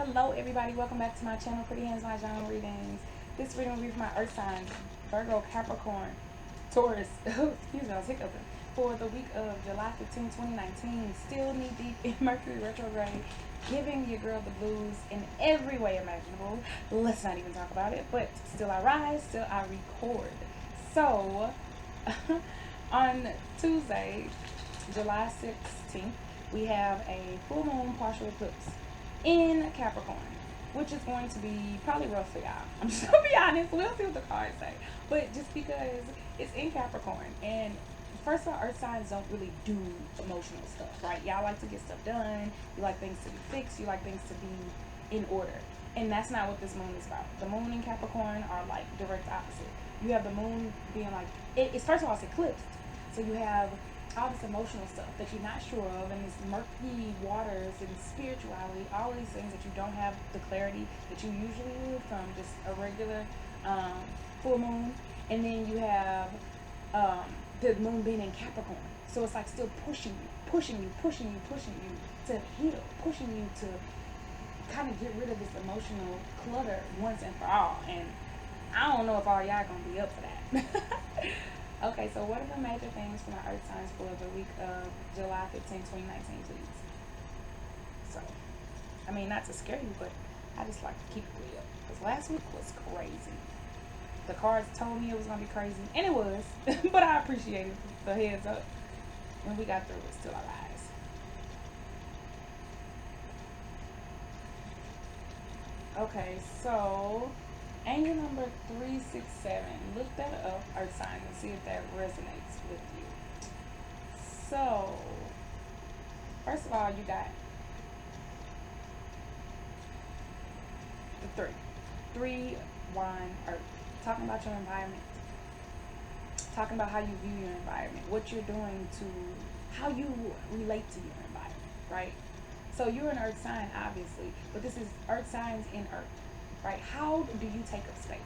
Hello everybody, welcome back to my channel, Pretty Hands Mah Jongg readings. This reading will be for my earth signs, Virgo, Capricorn, Taurus, excuse me, I was hiccuping, for the week of July 15, 2019. Still knee deep in Mercury retrograde, giving your girl the blues in every way imaginable. Let's not even talk about it, but still I rise, still I record. So, on Tuesday, July 16th, we have a full moon partial eclipse in Capricorn, which is going to be probably rough for y'all. I'm just gonna be honest. We'll see what the cards say, but just because it's in Capricorn, and first of all, Earth signs don't really do emotional stuff, right? Y'all like to get stuff done. You like things to be fixed. You like things to be in order, and that's not what this moon is about. The moon and Capricorn are like direct opposite. You have the moon being like it's first of all it's eclipsed, so you have all this emotional stuff that you're not sure of, and this murky waters and spirituality, all these things that you don't have the clarity that you usually would from just a regular full moon. And then you have the moon being in Capricorn, so it's like still pushing you, pushing you to heal, pushing you to kind of get rid of this emotional clutter once and for all. And I don't know if all y'all gonna be up for that. Okay, so what are the major things for my earth signs for the week of July 15, 2019, please? So, I mean, not to scare you, but I just like to keep it real. Because last week was crazy. The cards told me it was going to be crazy, and it was. But I appreciated the heads up. When we got through it, still our lives. Okay, so angel number 367. Look that up, earth signs, and see if that resonates with you. So, first of all, you got the three wine earth, talking about your environment, talking about how you view your environment, what you're doing to how you relate to your environment, right? So you're an earth sign, obviously, but this is earth signs in earth, right? How do you take up space?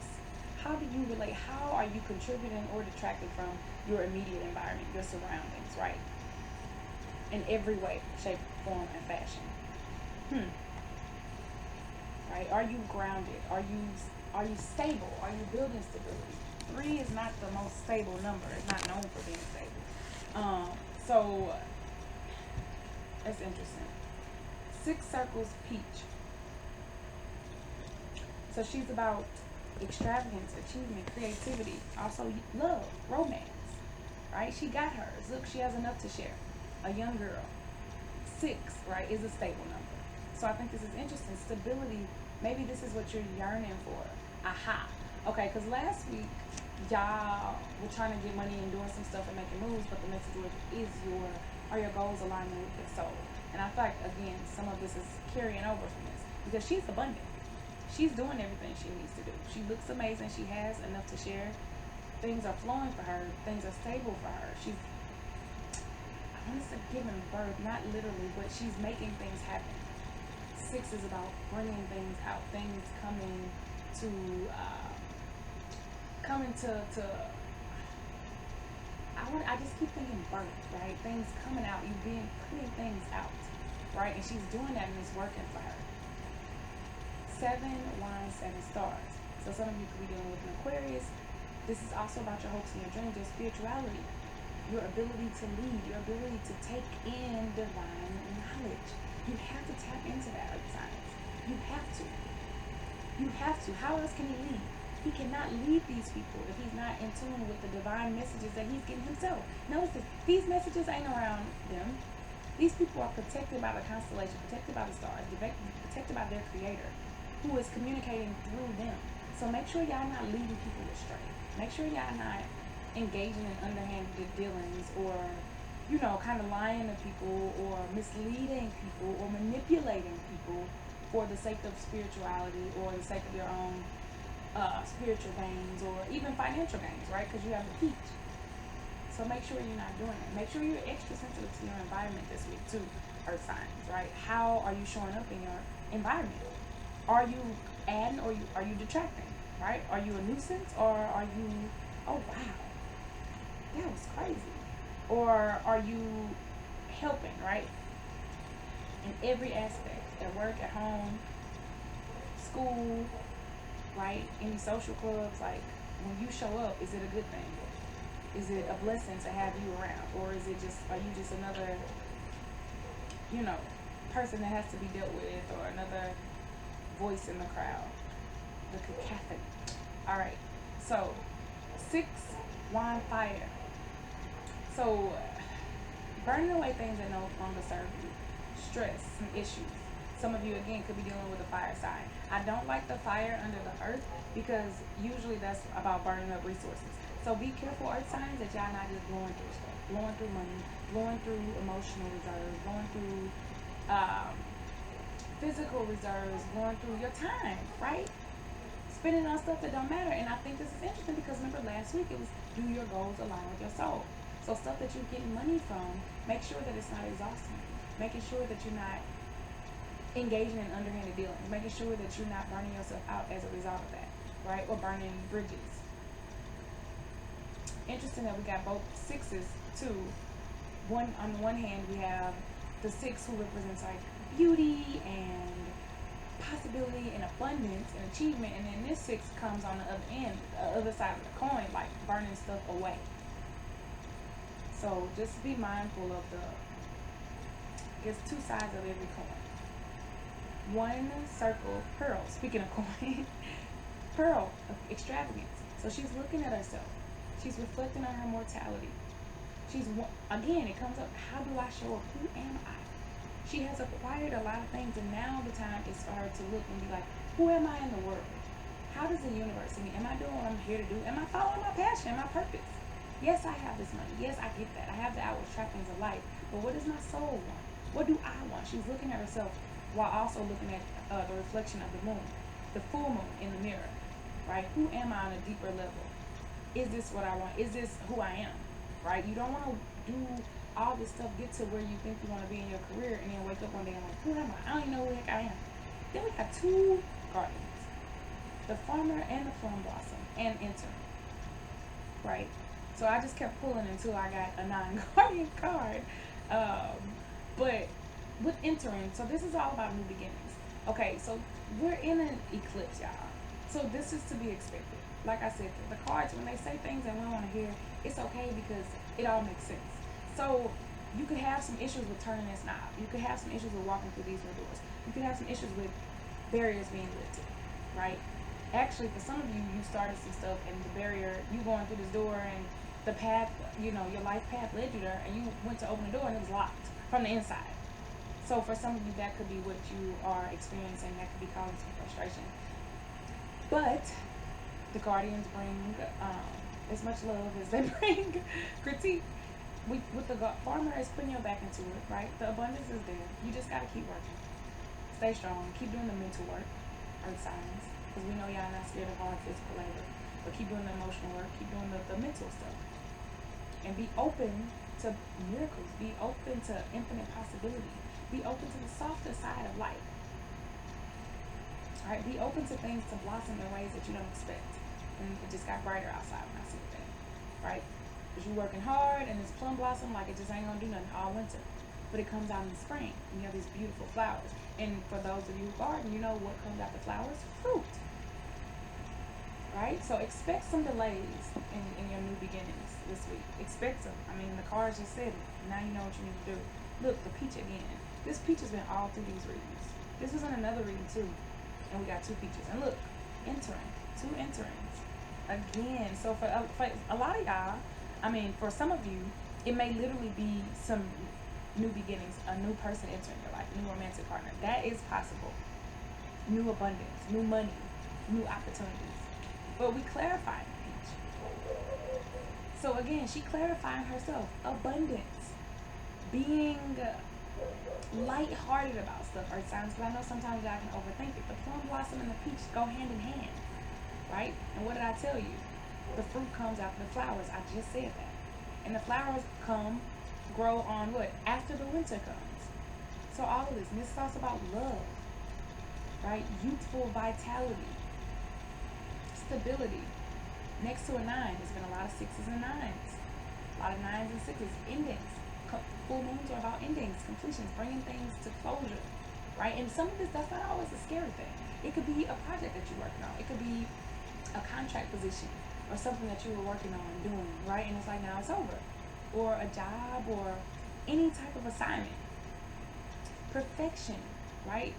How do you relate? How are you contributing or detracting from your immediate environment, your surroundings, right? In every way, shape, form, and fashion. Right? Are you grounded? Are you stable? Are you building stability? 3 is not the most stable number. It's not known for being stable. So that's interesting. 6 circles, peach. So she's about extravagance, achievement, creativity, also love, romance, right? She got hers. Look, she has enough to share. A young girl. 6, right, is a stable number. So I think this is interesting. Stability, maybe this is what you're yearning for. Aha. Okay, because last week, y'all were trying to get money and doing some stuff and making moves, but the message was, are your goals aligning with your soul? And I feel like, again, some of this is carrying over from this, because she's abundant. She's doing everything she needs to do. She looks amazing. She has enough to share. Things are flowing for her. Things are stable for her. She's, I want to say giving birth, not literally, but she's making things happen. 6 is about bringing things out, things coming to I just keep thinking birth, right? Things coming out, putting things out, right? And she's doing that, and it's working for her. 7 wands, 7 stars. So some of you could be dealing with an Aquarius. This is also about your hopes and your dreams, your spirituality, your ability to lead, your ability to take in divine knowledge. You have to tap into that, earth signs. You have to. You have to. How else can he lead? He cannot lead these people if he's not in tune with the divine messages that he's getting himself. Notice this. These messages ain't around them. These people are protected by the constellation, protected by the stars, protected by their creator, who is communicating through them. So make sure y'all not leading people astray. Make sure y'all not engaging in underhanded dealings, or kind of lying to people, or misleading people, or manipulating people for the sake of spirituality, or the sake of your own spiritual gains, or even financial gains, right? Because you have a peach. So make sure you're not doing it. Make sure you're extra sensitive to your environment this week too, earth signs, right? How are you showing up in your environment? Are you adding, or are you detracting, right? Are you a nuisance, or are you, oh wow, that was crazy? Or are you helping, right? In every aspect, at work, at home, school, right? Any social clubs, like when you show up, is it a good thing? Is it a blessing to have you around? Or is it just, are you just another, you know, person that has to be dealt with, or another voice in the crowd? The cacophony. All right. So, 6, wine, fire. So, burning away things that no longer serve you. Stress, some issues. Some of you, again, could be dealing with a fire sign. I don't like the fire under the earth because usually that's about burning up resources. So be careful, earth signs, that y'all not just blowing through stuff. Blowing through money, blowing through emotional reserves, blowing through physical reserves, blowing through your time, right? Spending on stuff that don't matter. And I think this is interesting because remember last week it was, do your goals align with your soul? So stuff that you're getting money from, make sure that it's not exhausting. Making sure that you're not engaging in underhanded dealings. Making sure that you're not burning yourself out as a result of that, right? Or burning bridges. Interesting that we got both sixes too. One on the one hand we have the 6 who represents like beauty and possibility and abundance and achievement, and then this 6 comes on the other end, the other side of the coin, like burning stuff away. So just be mindful of the, I guess, 2 sides of every coin. One circle, pearl. Speaking of coin, pearl of extravagance. So she's looking at herself. She's reflecting on her mortality. She's, again, it comes up, how do I show up? Who am I? She has acquired a lot of things, and now the time is for her to look and be like, who am I in the world? How does the universe see me? Am I doing what I'm here to do? Am I following my passion, my purpose? Yes, I have this money. Yes, I get that. I have the outward trappings of life. But what does my soul want? What do I want? She's looking at herself while also looking at the reflection of the moon, the full moon in the mirror, right? Who am I on a deeper level? Is this what I want? Is this who I am, right? You don't want to do all this stuff, get to where you think you want to be in your career, and then wake up one day and like, who am I? I don't even know who the heck I am. Then we got 2 guardians, the farmer and the plum blossom, and enter, right? So I just kept pulling until I got a 9 guardian card. But with entering, so this is all about new beginnings. Okay, so we're in an eclipse, y'all. So this is to be expected. Like I said, the cards, when they say things that we don't want to hear, it's okay because it all makes sense. So you could have some issues with turning this knob. You could have some issues with walking through these new doors. You could have some issues with barriers being lifted, right? Actually, for some of you, you started some stuff and the barrier, you going through this door and the path, you know, your life path led you there, and you went to open the door and it was locked from the inside. So for some of you, that could be what you are experiencing. That could be causing some frustration. But the guardians bring as much love as they bring critique. With the farmer is putting your back into it, right? The abundance is there. You just got to keep working. Stay strong. Keep doing the mental work, earth signs, because we know y'all not scared of hard physical labor. But keep doing the emotional work. Keep doing the mental stuff. And be open to miracles. Be open to infinite possibility. Be open to the softer side of life. All right? Be open to things to blossom in ways that you don't expect. And it just got brighter outside when I see that, right? Because you're working hard and this plum blossom, like it just ain't gonna do nothing all winter. But it comes out in the spring and you have these beautiful flowers. And for those of you who garden, you know what comes after flowers? Fruit. Right? So expect some delays in your new beginnings this week. Expect them. I mean, the cards just said it. Now you know what you need to do. Look, the peach again. This peach has been all through these readings. This was in another reading too. And we got 2 peaches. And look, entering. 2 enterings. Again. So for a lot of y'all, I mean, for some of you, it may literally be some new beginnings, a new person entering your life, a new romantic partner. That is possible. New abundance, new money, new opportunities. But we clarify peach. So again, she clarifying herself. Abundance. Being light-hearted about stuff, earth signs, because I know sometimes y'all can overthink it. The plum blossom and the peach go hand in hand, right? And what did I tell you? The fruit comes after the flowers. I just said that. And the flowers grow on what? After the winter comes. So all of this, and this is also about love, right? Youthful vitality, stability. Next to a 9, there's been a lot of 6s and 9s. A lot of 9s and 6s. Endings. Full moons are about endings, completions, bringing things to closure, right? And some of this, that's not always a scary thing. It could be a project that you're working on. It could be a contract position or something that you were working on doing, right? And it's like now it's over. Or a job or any type of assignment. Perfection, right?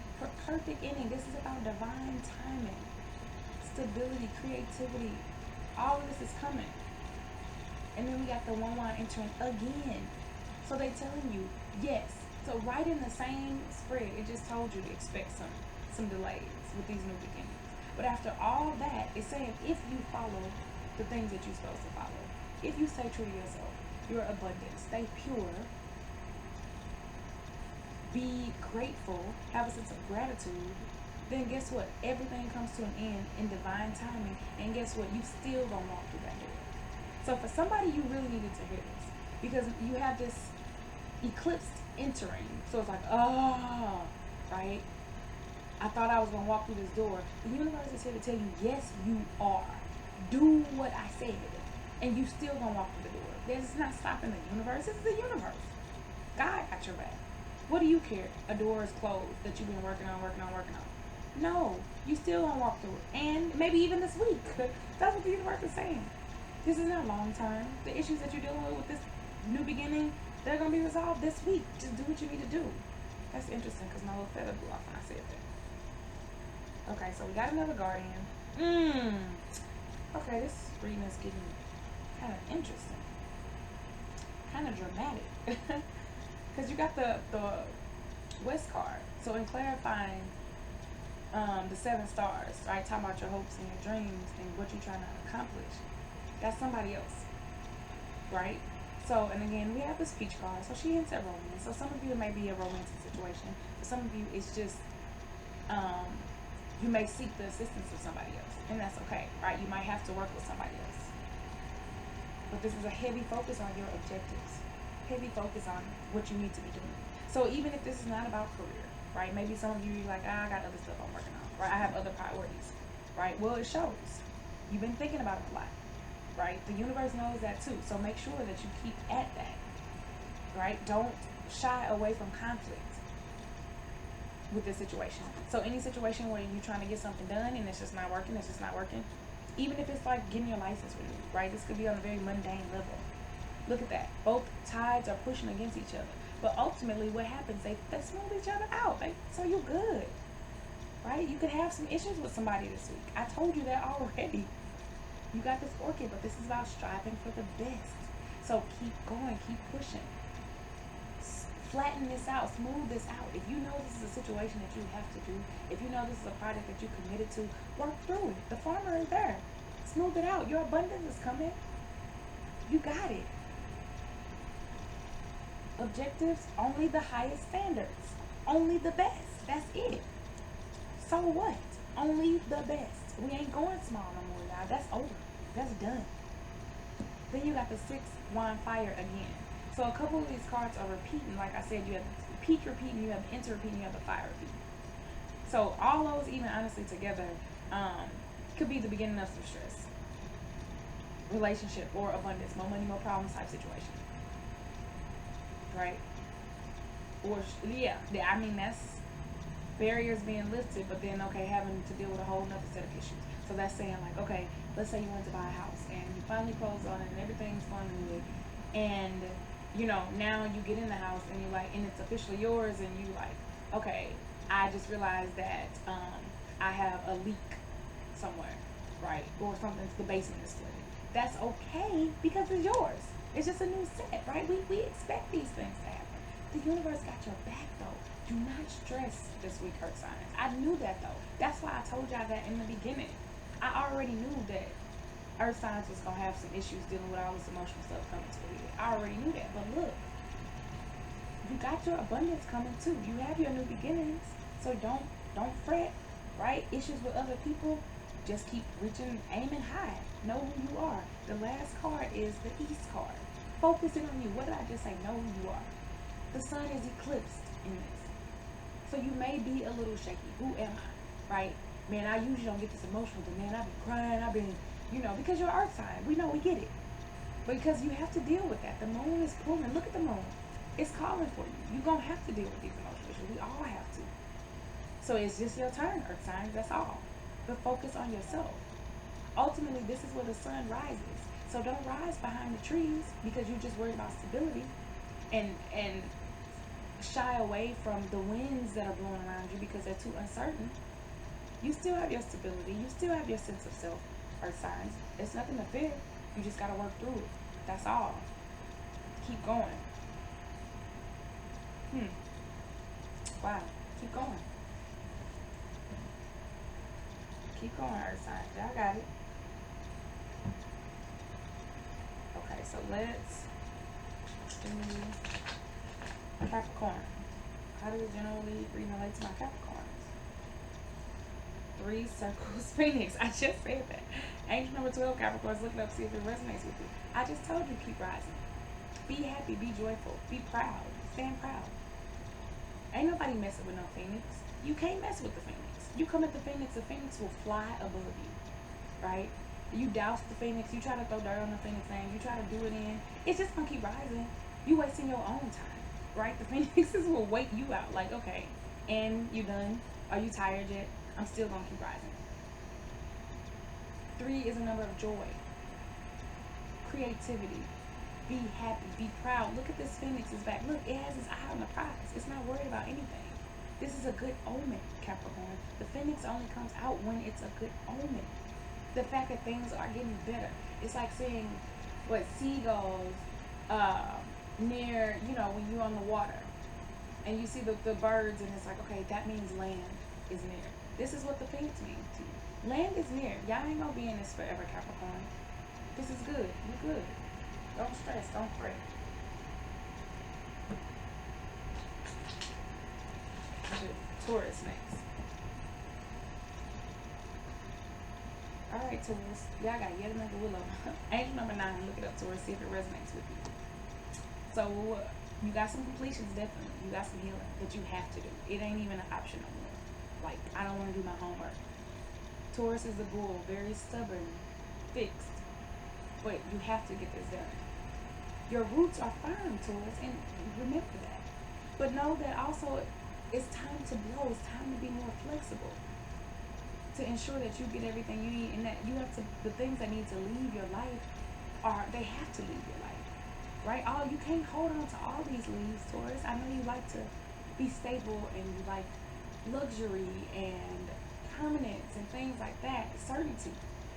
Perfect ending. This is about divine timing, stability, creativity. All of this is coming. And then we got the 1-1 entering again. So they telling you, yes. So right in the same spread, it just told you to expect some delays with these new beginnings. But after all that, it's saying if you follow the things that you're supposed to follow, if you stay true to yourself, your abundance, stay pure, be grateful, have a sense of gratitude, then guess what? Everything comes to an end in divine timing. And guess what? You still gonna walk through that door. So for somebody, you really needed to hear this because you have this eclipsed entering. So it's like, oh, right? I thought I was going to walk through this door. The universe is here to tell you, yes, you are. Do what I said. And you still going to walk through the door. This is not stopping the universe. This is the universe. God got your back. What do you care? A door is closed that you've been working on. No, you still going to walk through it. And maybe even this week. That's what the universe is saying. This is not long term. The issues that you're dealing with this new beginning, they're going to be resolved this week. Just do what you need to do. That's interesting because my little feather blew off when I said that. Okay, so we got another guardian. Okay, this reading is getting kind of interesting. Kind of dramatic. Because you got the West card. So in clarifying the 7 stars, right? Talking about your hopes and your dreams and what you're trying to accomplish. That's somebody else, right? So, and again, we have this peach card. So she hints at romance. So some of you, it may be a romantic situation. For some of you, it's just, you may seek the assistance of somebody else. And that's okay, right? You might have to work with somebody else. But this is a heavy focus on your objectives. Heavy focus on what you need to be doing. So even if this is not about career, right? Maybe some of you are like, I got other stuff I'm working on, right? I have other priorities, right? Well, it shows. You've been thinking about it a lot. Right? The universe knows that too. So make sure that you keep at that. Right? Don't shy away from conflict with this situation. So any situation where you're trying to get something done and it's just not working, even if it's like getting your license renewed, right? This could be on a very mundane level. Look at that. Both tides are pushing against each other. But ultimately what happens, they smooth each other out. So you're good. Right? You could have some issues with somebody this week. I told you that already. You got this orchid, but this is about striving for the best. So keep going, keep pushing. Flatten this out, smooth this out. If you know this is a situation that you have to do, if you know this is a project that you're committed to, work through it. The farmer is there. Smooth it out. Your abundance is coming. You got it. Objectives, only the highest standards. Only the best. That's it. So what? Only the best. We ain't going small no more now. That's over. That's done. Then you got the 6 wand fire again. So a couple of these cards are repeating. Like I said, you have the peak repeating, you have the enter repeating, you have the fire repeating. So all those, even honestly together, could be the beginning of some stress, relationship, or abundance, more money, more problems type situation. Right? Or yeah, I mean that's barriers being lifted, but then okay, having to deal with a whole nother set of issues. So that's saying like, okay, let's say you went to buy a house and you finally closed on it and everything's going good, and you know now you get in the house and you're like, and it's officially yours, and you like, okay, I just realized that I have a leak somewhere, right? Or something's, the basement is flooded. That's okay because it's yours. It's just a new set, right? We expect these things to happen. The universe got your back though. Do not stress this week, Earth signs. I knew that though. That's why I told y'all that in the beginning. I already knew that Earth signs was gonna have some issues dealing with all this emotional stuff coming to it. I already knew that. But look, you got your abundance coming too. You have your new beginnings. So don't fret, right? Issues with other people, just keep reaching, aiming high. Know who you are. The last card is the East card. Focusing on you. What did I just say? Know who you are. The sun is eclipsed in this. So you may be a little shaky. Who am I? Right? Man, I usually don't get this emotional, but man, I've been crying. I've been, because you're Earth sign. We know, we get it. Because you have to deal with that. The moon is pulling. Look at the moon. It's calling for you. You're going to have to deal with these emotional issues. We all have to. So it's just your turn, earth signs, that's all. But focus on yourself. Ultimately, this is where the sun rises. So don't rise behind the trees because you're just worried about stability and shy away from the winds that are blowing around you because they're too uncertain. You still have your stability. You still have your sense of self, earth signs. It's nothing to fear. You just got to work through it. That's all. Keep going. Wow. Keep going. Keep going, earth signs. Y'all got it. Okay, so let's do Capricorn. How does generally reading relate to my Capricorns? 3 circles, Phoenix. I just said that. Angel number 12, Capricorns. Look it up, see if it resonates with you. I just told you, keep rising. Be happy, be joyful, be proud. Stand proud. Ain't nobody messing with no Phoenix. You can't mess with the Phoenix. You come at the Phoenix will fly above you, right? You douse the Phoenix, you try to throw dirt on the Phoenix name, you try to do it in. It's just gonna keep rising. You wasting your own time, right? The Phoenixes will wait you out. Like, okay, and you done? Are you tired yet? I'm still gonna keep rising. 3 is a number of joy, creativity. Be happy, be proud. Look at this Phoenix is back. Look, it has its eye on the prize. It's not worried about anything. This is a good omen, Capricorn. The Phoenix only comes out when it's a good omen. The fact that things are getting better. It's like seeing what seagulls near, when you're on the water and you see the birds and it's like, okay, that means land is near. This is what the Phoenix means to you. Land is near. Y'all ain't gonna be in this forever, Capricorn. This is good. You're good. Don't stress. Don't fret. Taurus next. Alright, Taurus. Y'all got yet another willow. Angel number 9. Look it up, Taurus. See if it resonates with you. So, you got some completions, definitely. You got some healing that you have to do. It ain't even an option no more. Like, I don't want to do my homework. Taurus is a bull. Very stubborn. Fixed. But you have to get this done. Your roots are firm, Taurus, and remember that. But know that also it's time to blow. It's time to be more flexible to ensure that you get everything you need, and that you have to. The things that need to leave your life they have to leave your life, right? You can't hold on to all these leaves, Taurus. I know you like to be stable and you like luxury and permanence and things like that, certainty.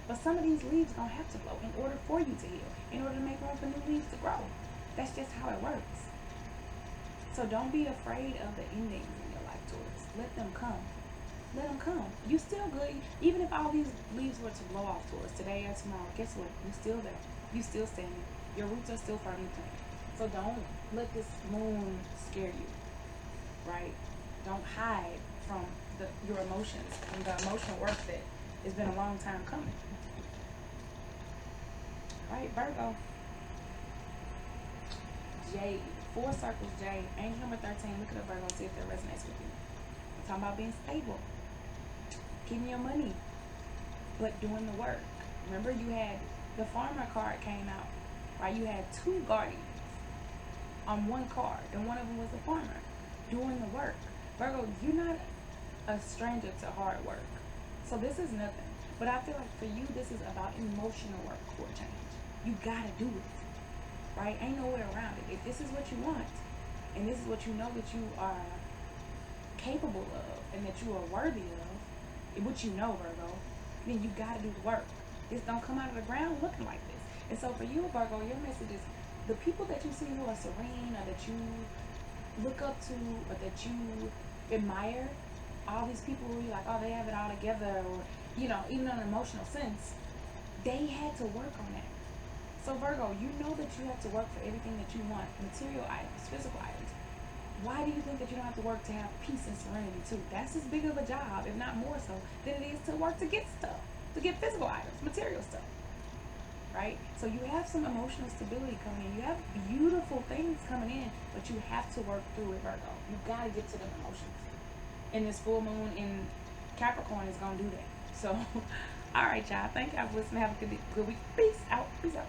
But some of these leaves gonna have to blow in order for you to heal, in order to make room for new leaves to grow. That's just how it works. So don't be afraid of the endings in your life, Taurus. Let them come. Let them come. You still good. Even if all these leaves were to blow off, Taurus, today or tomorrow, guess what? You still there. You still standing. Your roots are still firmly planted. So don't let this moon scare you, right? Don't hide from your emotions and the emotional work that has been a long time coming. Right, Virgo. Jade. 4 circles, Jade. Angel number 13. Look at the Virgo, see if that resonates with you. I'm talking about being stable. Keeping your money, but doing the work. Remember, you had the farmer card came out, right? You had 2 guardians on one card, and one of them was the farmer doing the work. Virgo, you're not a stranger to hard work. So this is nothing. But I feel like for you, this is about emotional work for a change. You gotta do it, right? Ain't no way around it. If this is what you want, and this is what you know that you are capable of, and that you are worthy of, what you know, Virgo, then you gotta do the work. This don't come out of the ground looking like this. And so for you, Virgo, your message is the people that you see who are serene, or that you look up to, or that you admire, all these people who you're like, oh, they have it all together, or, even on an emotional sense, they had to work on that. So Virgo, you know that you have to work for everything that you want, material items, physical items. Why do you think that you don't have to work to have peace and serenity too? That's as big of a job, if not more so, than it is to work to get stuff, to get physical items, material stuff, right? So you have some emotional stability coming in. You have beautiful things coming in, but you have to work through it, Virgo. You gotta get to the emotions. And this full moon in Capricorn is gonna do that. So, all right, y'all. Thank y'all for listening. Have a good week. Peace out. Peace out.